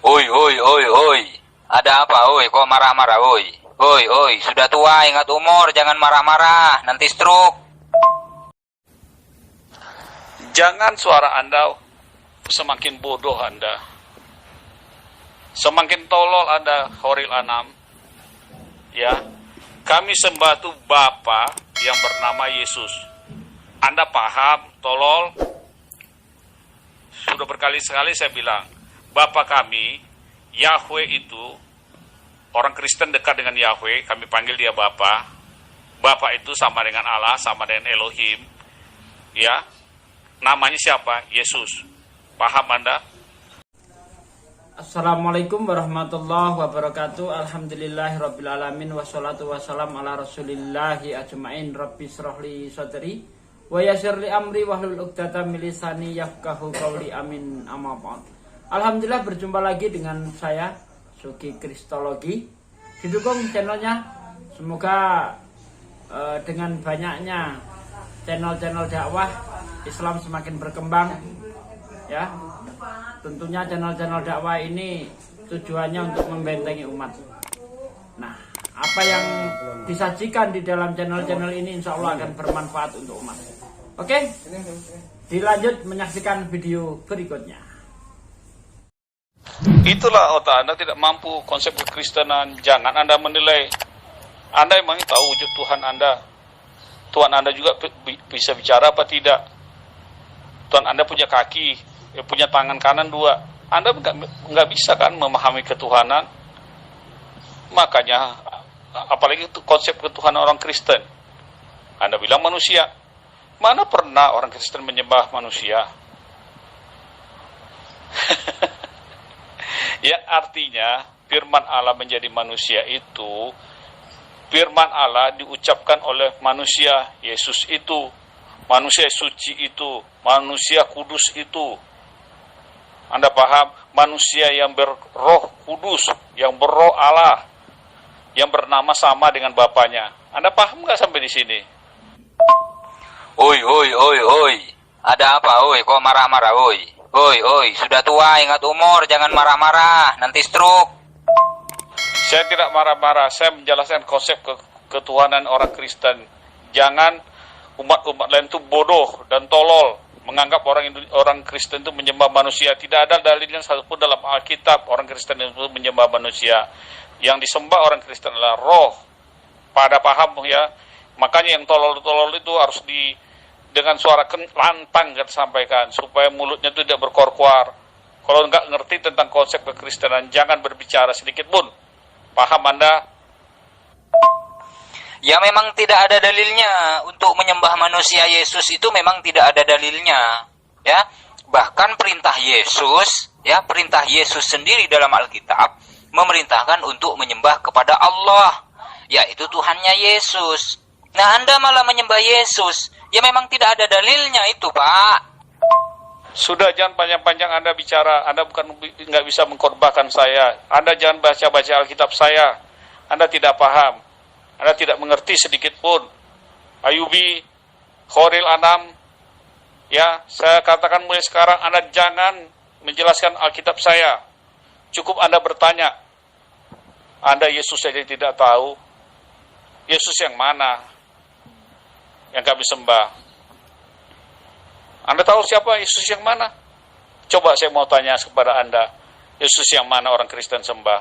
Oi, oi, oi, oi. Ada apa, oi? Kok marah-marah, oi? Oi, oi, sudah tua, ingat umur, jangan marah-marah, nanti stroke. Jangan suara Anda semakin bodoh Anda. Semakin tolol Anda, Khoril Anam. Ya, kami sembah itu Bapa yang bernama Yesus. Anda paham, tolol? Sudah berkali-kali saya bilang, Bapa kami, Yahweh itu, orang Kristen dekat dengan Yahweh, kami panggil dia Bapa. Bapa itu sama dengan Allah, sama dengan Elohim. Ya, namanya siapa? Yesus. Paham Anda? Assalamualaikum warahmatullahi wabarakatuh. Alhamdulillahirrabbilalamin. Wassalatu wassalam ala rasulillahi ajma'in. Rabbi syrahli sadri wa yassirli amri wahlul 'uqdatam min lisani yafqahu qawli. Amin. Amma ba'd. Alhamdulillah, berjumpa lagi dengan saya Sugi Kristologi. Didukung channelnya. Semoga dengan banyaknya channel-channel dakwah Islam semakin berkembang, ya. Tentunya channel-channel dakwah ini tujuannya untuk membentengi umat. Nah, apa yang disajikan di dalam channel-channel ini insya Allah akan bermanfaat untuk umat. Oke, dilanjut menyaksikan video berikutnya. Itulah otak Anda tidak mampu konsep kekristenan. Jangan Anda menilai. Anda memang tahu wujud Tuhan Anda. Tuhan Anda juga bisa bicara apa tidak. Tuhan Anda punya kaki, punya tangan kanan 2. Anda nggak bisa kan memahami ketuhanan. Makanya, apalagi itu konsep ketuhanan orang Kristen. Anda bilang manusia. Mana pernah orang Kristen menyembah manusia? Yang artinya firman Allah menjadi manusia itu, firman Allah diucapkan oleh manusia Yesus itu, manusia suci itu, manusia kudus itu. Anda paham? Manusia yang berroh kudus, yang berroh Allah, yang bernama sama dengan Bapaknya. Anda paham nggak sampai di sini? Oi, oi, oi, oi. Ada apa, oi? Kok marah-marah, oi? Oi, oi, sudah tua, ingat umur, jangan marah-marah, nanti stroke. Saya tidak marah-marah, saya menjelaskan konsep ketuhanan orang Kristen. Jangan umat-umat lain itu bodoh dan tolol, menganggap orang Kristen itu menyembah manusia. Tidak ada dalilnya satupun dalam Alkitab orang Kristen itu menyembah manusia. Yang disembah orang Kristen adalah roh. Pada paham ya. Makanya yang tolol-tolol itu harus dengan suara lantang kita sampaikan, supaya mulutnya itu tidak berkuar-kuar. Kalau nggak ngerti tentang konsep kekristenan, jangan berbicara sedikit pun. Paham Anda? Ya, memang tidak ada dalilnya untuk menyembah manusia Yesus, itu memang tidak ada dalilnya, ya. Bahkan perintah Yesus sendiri dalam Alkitab memerintahkan untuk menyembah kepada Allah, yaitu Tuhannya Yesus. Nah, Anda malah menyembah Yesus. Ya, memang tidak ada dalilnya itu, Pak. Sudah, jangan panjang-panjang Anda bicara. Anda nggak bisa mengkorbankan saya. Anda jangan baca-baca Alkitab saya. Anda tidak paham. Anda tidak mengerti sedikit pun. Ayubi, Khoril Anam, ya, saya katakan mulai sekarang Anda jangan menjelaskan Alkitab saya. Cukup Anda bertanya. Anda Yesus saja tidak tahu. Yesus yang mana yang kami sembah? Anda tahu siapa Yesus yang mana? Coba saya mau tanya kepada Anda, Yesus yang mana orang Kristen sembah?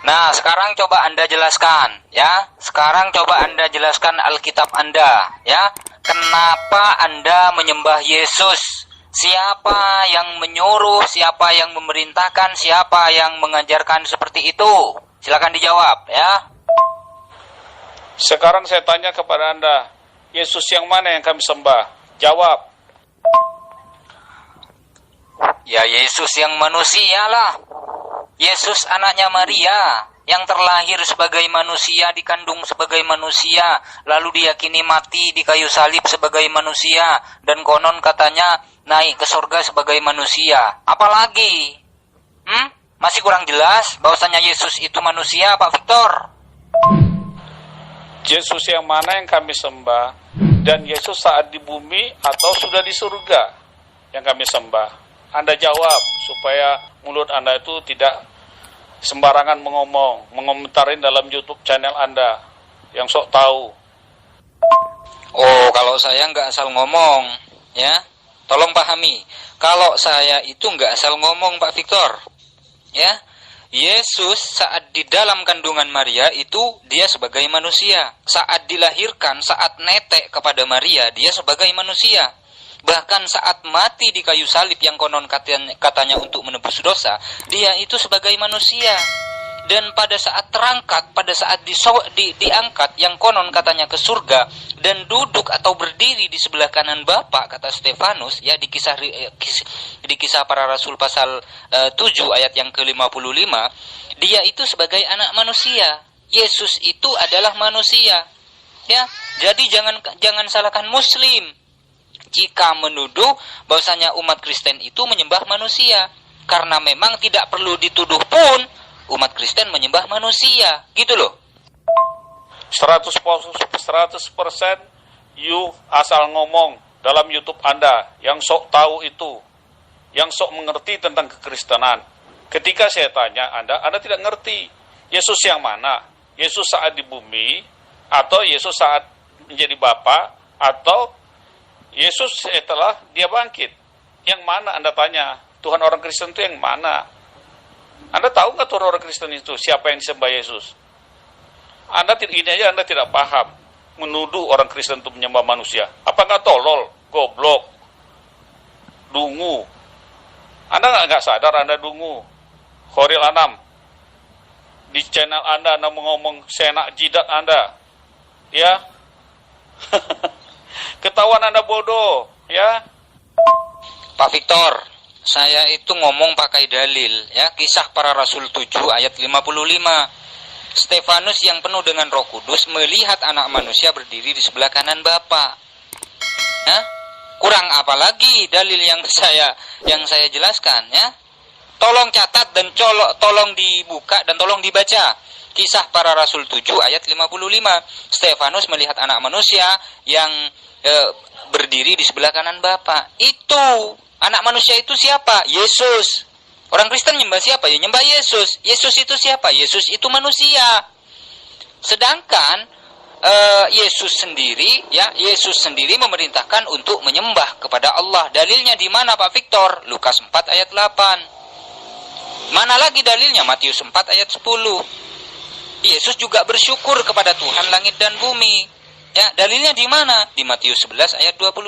Nah, sekarang coba Anda jelaskan, ya. Sekarang coba Anda jelaskan Alkitab Anda, ya. Kenapa Anda menyembah Yesus? Siapa yang menyuruh, siapa yang memerintahkan, siapa yang mengajarkan seperti itu? Silakan dijawab, ya. Sekarang saya tanya kepada Anda, Yesus yang mana yang kami sembah? Jawab. Ya, Yesus yang manusia lah. Yesus anaknya Maria, yang terlahir sebagai manusia, dikandung sebagai manusia, lalu diyakini mati di kayu salib sebagai manusia, dan konon katanya naik ke surga sebagai manusia. Apalagi? Masih kurang jelas bahwasanya Yesus itu manusia, Pak Victor? Yesus yang mana yang kami sembah? Dan Yesus saat di bumi atau sudah di surga yang kami sembah? Anda jawab supaya mulut Anda itu tidak sembarangan mengomentarin dalam YouTube channel Anda yang sok tahu. Oh, kalau saya nggak asal ngomong, ya. Tolong pahami. Kalau saya itu nggak asal ngomong, Pak Victor. Ya. Yesus saat di dalam kandungan Maria itu dia sebagai manusia. Saat dilahirkan, saat netek kepada Maria, dia sebagai manusia. Bahkan saat mati di kayu salib yang konon katanya untuk menebus dosa, dia itu sebagai manusia. Dan pada saat terangkat, pada saat diangkat yang konon katanya ke surga dan duduk atau berdiri di sebelah kanan Bapa, kata Stefanus ya di kisah para rasul pasal 7 ayat yang ke-55, dia itu sebagai anak manusia. Yesus itu adalah manusia. Ya, jadi jangan salahkan muslim jika menuduh bahwasanya umat Kristen itu menyembah manusia, karena memang tidak perlu dituduh pun umat Kristen menyembah manusia, gitu loh. 100% you asal ngomong dalam YouTube Anda yang sok tahu itu, yang sok mengerti tentang kekristenan. Ketika saya tanya Anda tidak ngerti. Yesus yang mana? Yesus saat di bumi, atau Yesus saat menjadi Bapa, atau Yesus setelah dia bangkit? Yang mana Anda tanya? Tuhan orang Kristen itu yang mana? Anda tahu nggak Tuhan orang Kristen itu siapa yang disembah Yesus? Anda tidak paham. Menuduh orang Kristen itu menyembah manusia. Apa nggak tolol, goblok, dungu? Anda nggak sadar Anda dungu. Khoril Anam. Di channel Anda ngomong senak jidat Anda. Ya. Ketahuan Anda bodoh, ya. Pak Victor, saya itu ngomong pakai dalil, ya. Kisah para Rasul 7 ayat 55. Stefanus yang penuh dengan Roh Kudus melihat anak manusia berdiri di sebelah kanan Bapa. Nah, kurang apa lagi dalil yang saya jelaskan, ya. Tolong catat dan tolong dibuka dan tolong dibaca. Kisah para Rasul 7 ayat 55. Stefanus melihat anak manusia yang berdiri di sebelah kanan Bapa. Itu anak manusia itu siapa? Yesus. Orang Kristen nyembah siapa? Ya nyembah Yesus. Yesus itu siapa? Yesus itu manusia. Sedangkan Yesus sendiri memerintahkan untuk menyembah kepada Allah. Dalilnya di mana, Pak Victor? Lukas 4 ayat 8. Mana lagi dalilnya? Matius 4 ayat 10. Yesus juga bersyukur kepada Tuhan langit dan bumi. Ya, dalilnya di mana? Di Matius 11 ayat 25.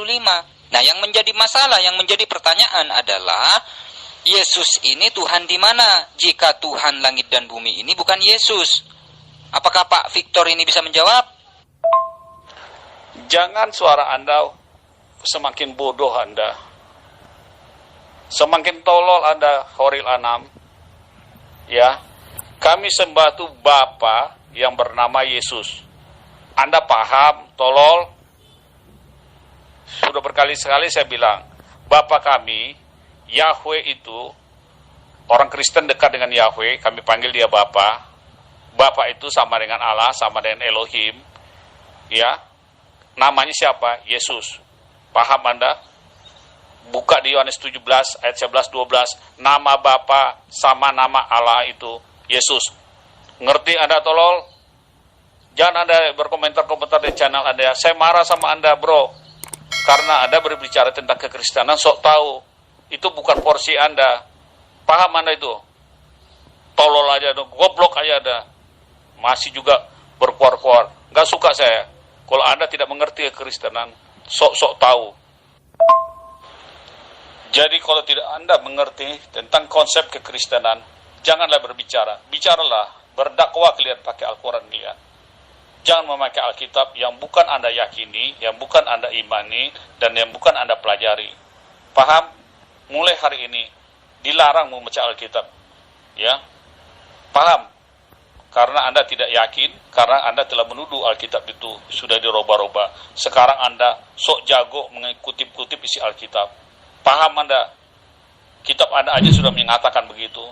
Nah, yang menjadi masalah, yang menjadi pertanyaan adalah Yesus ini Tuhan di mana? Jika Tuhan langit dan bumi ini bukan Yesus. Apakah Pak Victor ini bisa menjawab? Jangan suara Anda semakin bodoh Anda. Semakin tolol Anda, Khoril Anam. Ya. Kami sembah itu Bapa yang bernama Yesus. Anda paham, tolol? Sudah berkali-kali saya bilang, Bapa kami, Yahweh itu, orang Kristen dekat dengan Yahweh, kami panggil dia Bapa. Bapa itu sama dengan Allah, sama dengan Elohim. Ya, namanya siapa? Yesus. Paham Anda? Buka di Yohanes 17 ayat 11-12. Nama Bapa sama nama Allah itu Yesus. Ngerti Anda tolol? Jangan Anda berkomentar-komentar di channel Anda. Saya marah sama Anda, bro. Karena Anda berbicara tentang kekristenan, sok tahu. Itu bukan porsi Anda. Paham Anda itu? Tolol aja, goblok aja Anda. Masih juga berkuar-kuar. Gak suka saya. Kalau Anda tidak mengerti kekristenan, sok-sok tahu. Jadi kalau tidak Anda mengerti tentang konsep kekristenan, janganlah berbicara. Bicaralah, berdakwah kalian pakai Al-Quran kalian. Jangan memakai Alkitab yang bukan Anda yakini, yang bukan Anda imani, dan yang bukan Anda pelajari. Paham? Mulai hari ini, dilarang membaca Alkitab. Ya, paham? Karena Anda tidak yakin, karena Anda telah menuduh Alkitab itu sudah dirubah-rubah. Sekarang Anda sok jago mengikutip-kutip isi Alkitab. Paham Anda? Kitab Anda aja sudah mengatakan begitu.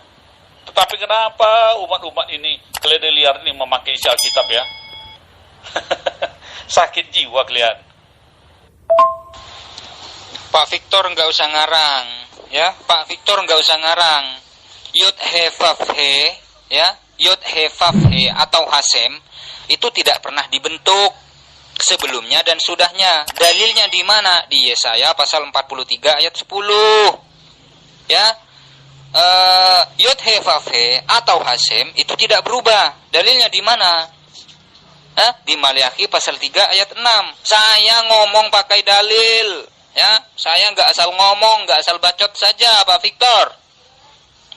Tetapi kenapa umat-umat ini, keledai liar ini memakai isi Alkitab ya? Sakit jiwa kalian. Pak Victor nggak usah ngarang, Ya, Pak Victor nggak usah ngarang. Yud he faf he, ya, Yud he faf he atau Hasem itu tidak pernah dibentuk sebelumnya dan sudahnya. Dalilnya di mana? Di Yesaya pasal 43 ayat 10. Ya. Yud he faf he atau Hasem itu tidak berubah. Dalilnya di mana? Di Maliaki pasal 3 ayat 6. Saya ngomong pakai dalil. Ya, saya nggak asal ngomong, nggak asal bacot saja, Pak Victor.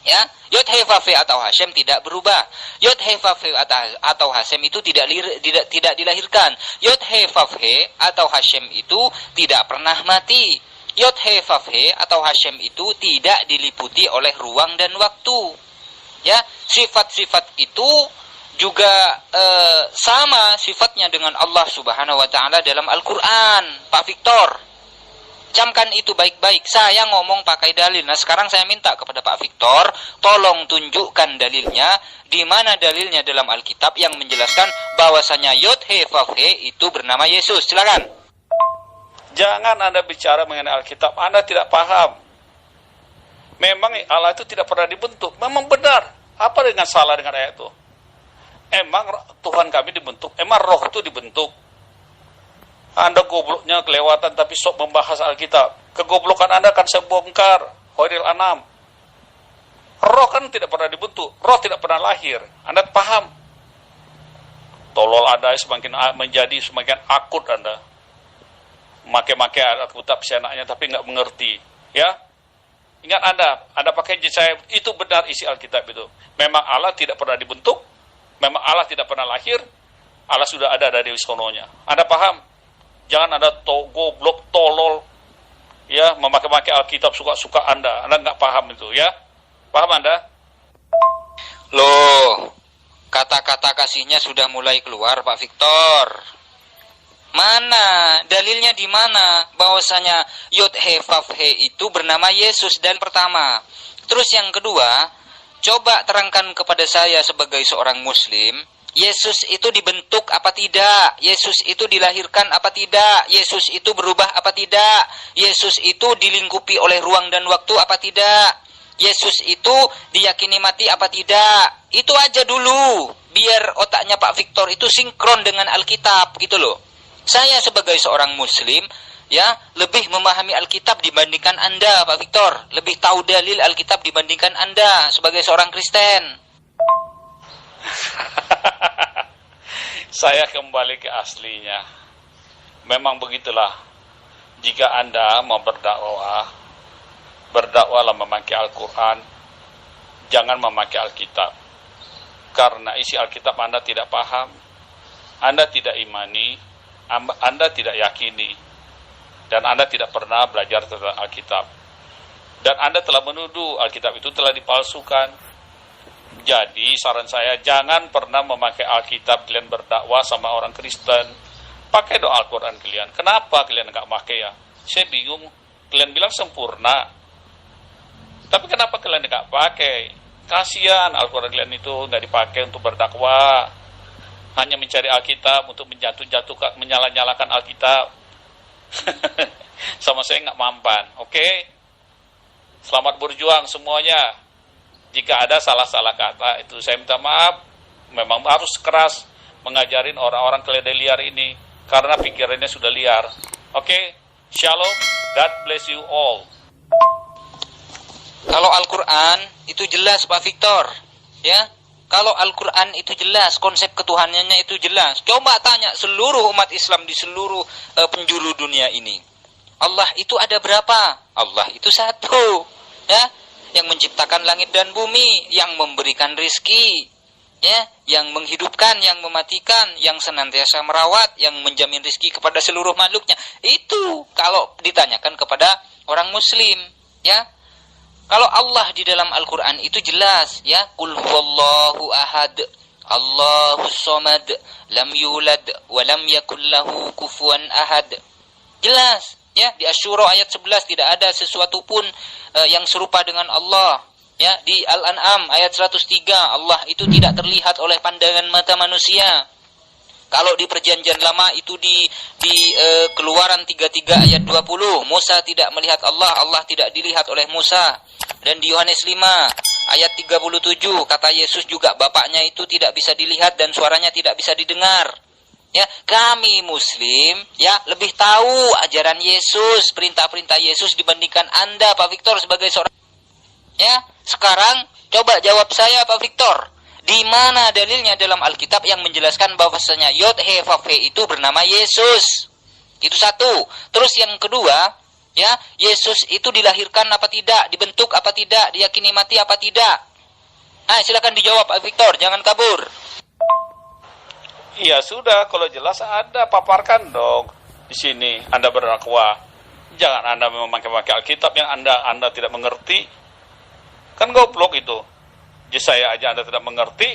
Ya, Yud he faf he atau Hasem tidak berubah. Yud he faf he atau Hasem itu tidak dilahirkan. Yud he faf he atau Hasem itu tidak pernah mati. Yud he faf he atau Hasem itu tidak diliputi oleh ruang dan waktu. Ya, sifat-sifat itu juga sama sifatnya dengan Allah Subhanahu wa taala dalam Al-Qur'an, Pak Victor. Camkan itu baik-baik. Saya ngomong pakai dalil. Nah, sekarang saya minta kepada Pak Victor, tolong tunjukkan dalilnya. Di mana dalilnya dalam Alkitab yang menjelaskan bahwasanya Yud he faf he itu bernama Yesus. Silakan. Jangan Anda bicara mengenai Alkitab, Anda tidak paham. Memang Allah itu tidak pernah dibentuk. Memang benar. Apa dengan salah dengan ayat itu? Emang Tuhan kami dibentuk? Emang roh itu dibentuk? Anda gobloknya kelewatan tapi sok membahas Alkitab. Kegoblokan Anda akan saya bongkar. Khairil Anam. Roh kan tidak pernah dibentuk. Roh tidak pernah lahir. Anda paham? Tolol Anda semakin menjadi semakin akut Anda. Make-make Alkitab senaknya tapi nggak mengerti. Ya? Ingat Anda pakai saya itu benar isi Alkitab itu. Memang Allah tidak pernah dibentuk. Memang Allah tidak pernah lahir. Allah sudah ada dari sononya. Anda paham? Jangan ada goblok, tolol, ya, memakai-makai Alkitab suka-suka Anda. Anda nggak paham itu, ya? Paham Anda? Loh, kata-kata kasihnya sudah mulai keluar, Pak Victor. Mana? Dalilnya di mana? Bahwasanya Yud he faf he itu bernama Yesus dan pertama. Terus yang kedua, coba terangkan kepada saya sebagai seorang Muslim. Yesus itu dibentuk apa tidak? Yesus itu dilahirkan apa tidak? Yesus itu berubah apa tidak? Yesus itu dilingkupi oleh ruang dan waktu apa tidak? Yesus itu diyakini mati apa tidak? Itu aja dulu, biar otaknya Pak Victor itu sinkron dengan Alkitab gitu loh. Saya sebagai seorang Muslim, ya, lebih memahami Alkitab dibandingkan Anda, Pak Victor. Lebih tahu dalil Alkitab dibandingkan Anda sebagai seorang Kristen. Saya kembali ke aslinya. Memang begitulah. Jika Anda mau berdakwahlah memakai Al-Quran, jangan memakai Alkitab. Karena isi Alkitab Anda tidak paham, Anda tidak imani, Anda tidak yakini, dan Anda tidak pernah belajar tentang Alkitab. Dan Anda telah menuduh Alkitab itu telah dipalsukan. Jadi saran saya, jangan pernah memakai Alkitab kalian berdakwah sama orang Kristen. Pakai doa Al-Quran kalian. Kenapa kalian nggak pakai ya? Saya bingung. Kalian bilang sempurna. Tapi kenapa kalian nggak pakai? Kasihan Al-Quran kalian itu nggak dipakai untuk berdakwah. Hanya mencari Alkitab untuk menjatuh-jatuhkan, menyala-nyalakan Alkitab. Sama saya nggak mampan. Oke? Selamat berjuang semuanya. Jika ada salah-salah kata, itu saya minta maaf. Memang harus keras mengajarin orang-orang keledai liar ini. Karena pikirannya sudah liar. Oke? Shalom. God bless you all. Kalau Al-Quran itu jelas, Pak Victor. Ya, kalau Al-Quran itu jelas, konsep ketuhanannya itu jelas. Coba tanya seluruh umat Islam di seluruh penjuru dunia ini. Allah itu ada berapa? Allah itu satu. Ya, yang menciptakan langit dan bumi, yang memberikan rizki, ya, yang menghidupkan, yang mematikan, yang senantiasa merawat, yang menjamin rizki kepada seluruh makhluknya. Itu kalau ditanyakan kepada orang Muslim, ya. Kalau Allah di dalam Al-Quran itu jelas, ya, Qul huwallahu ahad, Allahus somad, lam yulad, wa lam yakul lahu kufuwan ahad. Jelas. Ya, di Asy-Syura ayat 11 tidak ada sesuatu pun yang serupa dengan Allah. Ya, di Al-An'am ayat 103 Allah itu tidak terlihat oleh pandangan mata manusia. Kalau di perjanjian lama itu di Keluaran 33 ayat 20, Musa tidak melihat Allah, Allah tidak dilihat oleh Musa. Dan di Yohanes 5 ayat 37 kata Yesus juga bapaknya itu tidak bisa dilihat dan suaranya tidak bisa didengar. Ya, kami Muslim ya lebih tahu ajaran Yesus, perintah-perintah Yesus dibandingkan Anda Pak Victor sebagai seorang. Ya, sekarang coba jawab saya Pak Victor. Di mana dalilnya dalam Alkitab yang menjelaskan bahwasanya Yod He Vav He itu bernama Yesus? Itu satu. Terus yang kedua, ya, Yesus itu dilahirkan apa tidak, dibentuk apa tidak, diyakini mati apa tidak? Nah, silakan dijawab Pak Victor, jangan kabur. Iya sudah, kalau jelas Anda paparkan dong di sini. Anda berdakwah, jangan Anda memakai Alkitab yang Anda tidak mengerti. Kan goblok itu. Jadi saya aja Anda tidak mengerti,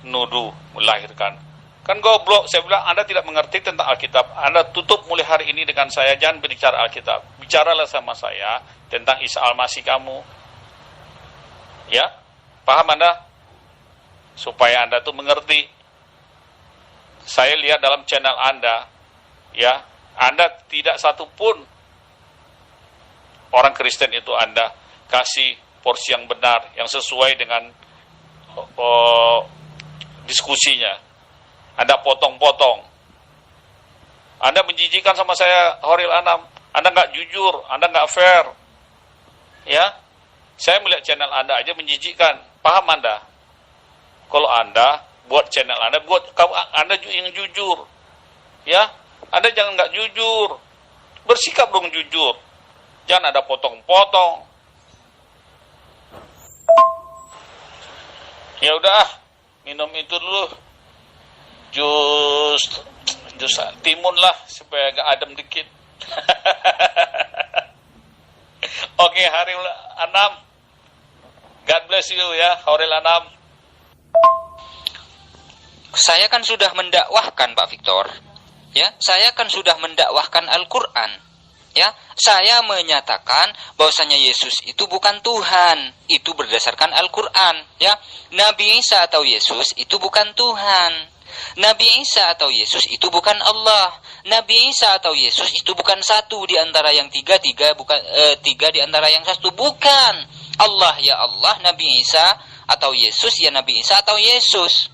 nuduh melahirkan. Kan goblok, saya bilang Anda tidak mengerti tentang Alkitab. Anda tutup mulai hari ini dengan saya, jangan berbicara Alkitab. Bicaralah sama saya tentang Isa Al-Masih kamu. Ya, paham Anda? Supaya Anda tuh mengerti. Saya lihat dalam channel Anda, ya, Anda tidak satupun orang Kristen itu Anda kasih porsi yang benar, yang sesuai dengan diskusinya. Anda potong-potong. Anda menjijikan sama saya, Horil Anam. Anda nggak jujur, Anda nggak fair. Ya, saya melihat channel Anda aja menjijikkan. Paham Anda? Kalau Anda buat channel Anda, buat Anda yang jujur. Ya, Anda jangan nggak jujur. Bersikap dong jujur. Jangan ada potong-potong. Ya udah, minum itu dulu. Jus timun lah supaya agak adem dikit. Oke, Horil Anam. God bless you ya, Horil Anam. Saya kan sudah mendakwahkan Pak Victor. Ya, saya kan sudah mendakwahkan Al-Qur'an. Ya, saya menyatakan bahwasanya Yesus itu bukan Tuhan, itu berdasarkan Al-Qur'an, ya. Nabi Isa atau Yesus itu bukan Tuhan. Nabi Isa atau Yesus itu bukan Allah. Nabi Isa atau Yesus itu bukan satu di antara yang tiga di antara yang satu, bukan. Allah ya Allah, Nabi Isa atau Yesus ya Nabi Isa atau Yesus.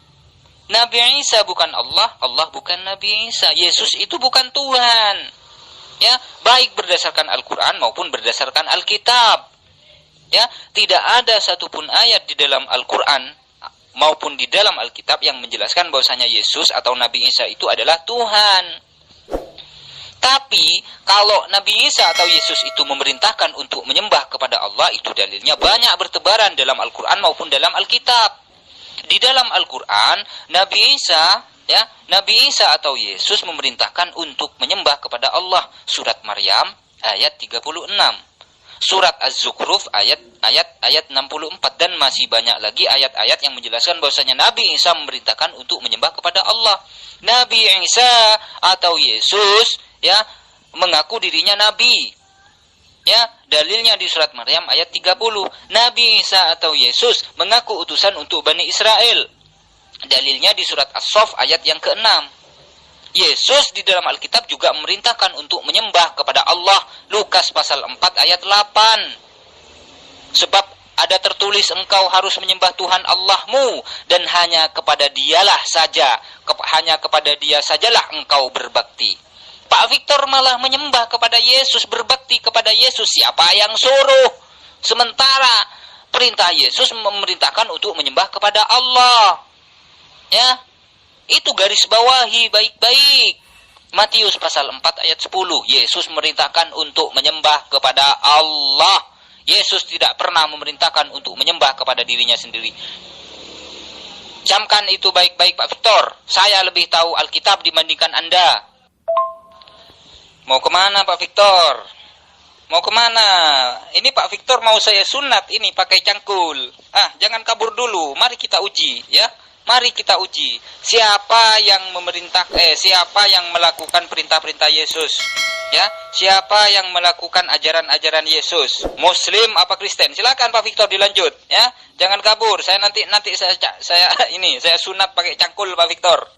Nabi Isa bukan Allah, Allah bukan Nabi Isa. Yesus itu bukan Tuhan. Ya, baik berdasarkan Al-Qur'an maupun berdasarkan Alkitab. Ya, tidak ada satupun ayat di dalam Al-Qur'an maupun di dalam Alkitab yang menjelaskan bahwasanya Yesus atau Nabi Isa itu adalah Tuhan. Tapi kalau Nabi Isa atau Yesus itu memerintahkan untuk menyembah kepada Allah, itu dalilnya banyak bertebaran dalam Al-Qur'an maupun dalam Alkitab. Di dalam Al-Qur'an, Nabi Isa atau Yesus memerintahkan untuk menyembah kepada Allah. Surat Maryam ayat 36. Surat Az-Zukhruf ayat 64 dan masih banyak lagi ayat-ayat yang menjelaskan bahwasanya Nabi Isa memerintahkan untuk menyembah kepada Allah. Nabi Isa atau Yesus ya mengaku dirinya nabi. Ya, dalilnya di surat Maryam ayat 30. Nabi Isa atau Yesus mengaku utusan untuk Bani Israel. Dalilnya di surat As-Saff ayat yang ke-6. Yesus di dalam Alkitab juga memerintahkan untuk menyembah kepada Allah. Lukas pasal 4 ayat 8. Sebab ada tertulis engkau harus menyembah Tuhan Allahmu dan hanya kepada Dialah saja, hanya kepada Dia sajalah engkau berbakti. Pak Victor malah menyembah kepada Yesus, berbakti kepada Yesus. Siapa yang suruh? Sementara perintah Yesus memerintahkan untuk menyembah kepada Allah. Ya, itu garis bawahi baik-baik. Matius pasal 4 ayat 10. Yesus memerintahkan untuk menyembah kepada Allah. Yesus tidak pernah memerintahkan untuk menyembah kepada dirinya sendiri. Camkan itu baik-baik Pak Victor. Saya lebih tahu Alkitab dibandingkan Anda. Mau kemana Pak Victor? Mau kemana? Ini Pak Victor mau saya sunat ini pakai cangkul. Jangan kabur dulu. Mari kita uji, ya. Mari kita uji. Siapa yang siapa yang melakukan perintah-perintah Yesus? Ya, siapa yang melakukan ajaran-ajaran Yesus? Muslim apa Kristen? Silakan Pak Victor dilanjut, ya. Jangan kabur. Saya nanti saya sunat pakai cangkul Pak Victor.